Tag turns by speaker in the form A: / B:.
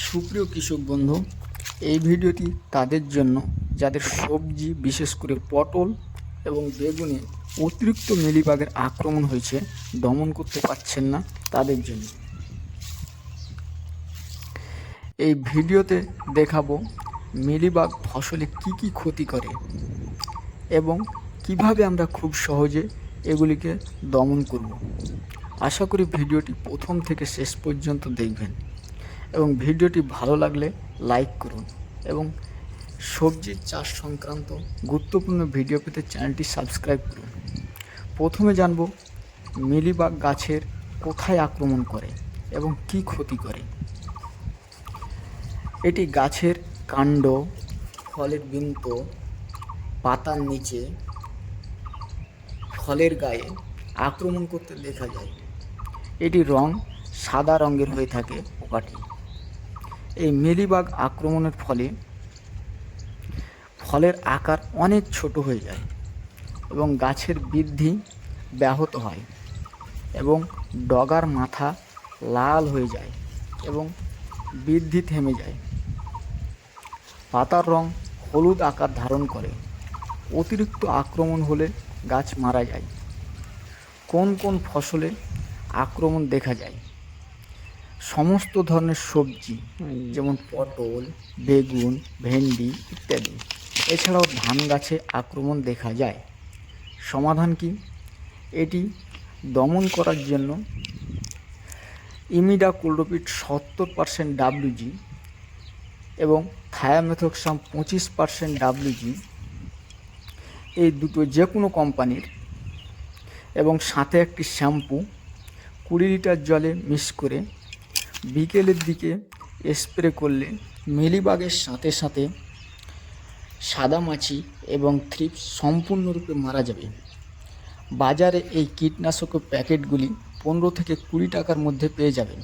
A: সুপ্রিয় কৃষক বন্ধু, এই ভিডিওটি তাদের জন্য যাদের সবজি বিশেষ করে পটল এবং বেগুনে অতিরিক্ত মিলিবাগের আক্রমণ হয়েছে, দমন করতে পারছেন না তাদের জন্য। এই ভিডিওতে দেখাবো মিলিবাগ ফসলে কি কি ক্ষতি করে এবং কিভাবে আমরা খুব সহজে এগুলিকে দমন করব। আশা করি ভিডিওটি প্রথম থেকে শেষ পর্যন্ত দেখবেন এবং ভিডিওটি ভালো লাগলে লাইক করুন এবং সবজি চাষ সংক্রান্ত গুরুত্বপূর্ণ ভিডিও পেতে চ্যানেলটি সাবস্ক্রাইব করুন। প্রথমে জানব মিলিবাগ গাছের কোথায় আক্রমণ করে এবং কি ক্ষতি করে। এটি গাছের কাণ্ড, ফলের বৃন্ত, পাতার নিচে, ফলের গায়ে আক্রমণ করতে দেখা যায়। এটি রং সাদা রঙের হয়ে থাকে পোকাটি। এই মিলিবাগ আক্রমণের ফলে ফলের আকার অনেক ছোট হয়ে যায় এবং গাছের বৃদ্ধি ব্যাহত হয় এবং ডগার মাথা লাল হয়ে যায় এবং বৃদ্ধি থেমে যায়। পাতার রং হলুদ আকার ধারণ করে। অতিরিক্ত আক্রমণ হলে গাছ মারা যায়। কোন কোন ফসলে আক্রমণ দেখা যায়? সমস্ত ধরনের সবজি যেমন পটল, বেগুন, ভেন্ডি ইত্যাদি। এছাড়াও ধান গাছে আক্রমণ দেখা যায়। সমাধান কি? এটি দমন করার জন্য ইমিডাক্লোপিড 70% WG এবং থায়ামেথক্সাম 25% WG, এই দুটো যে কোনো কোম্পানির, এবং সাথে একটি শ্যাম্পু 20 লিটার জলে মিক্স করে বিকেলের দিকে স্প্রে করলে মিলিবাগের সাথে সাথে সাদামাছি এবং থ্রিপস সম্পূর্ণরূপে মারা যাবে। বাজারে এই কীটনাশকের প্যাকেটগুলি 15 থেকে 20 টাকার মধ্যে পেয়ে যাবেন।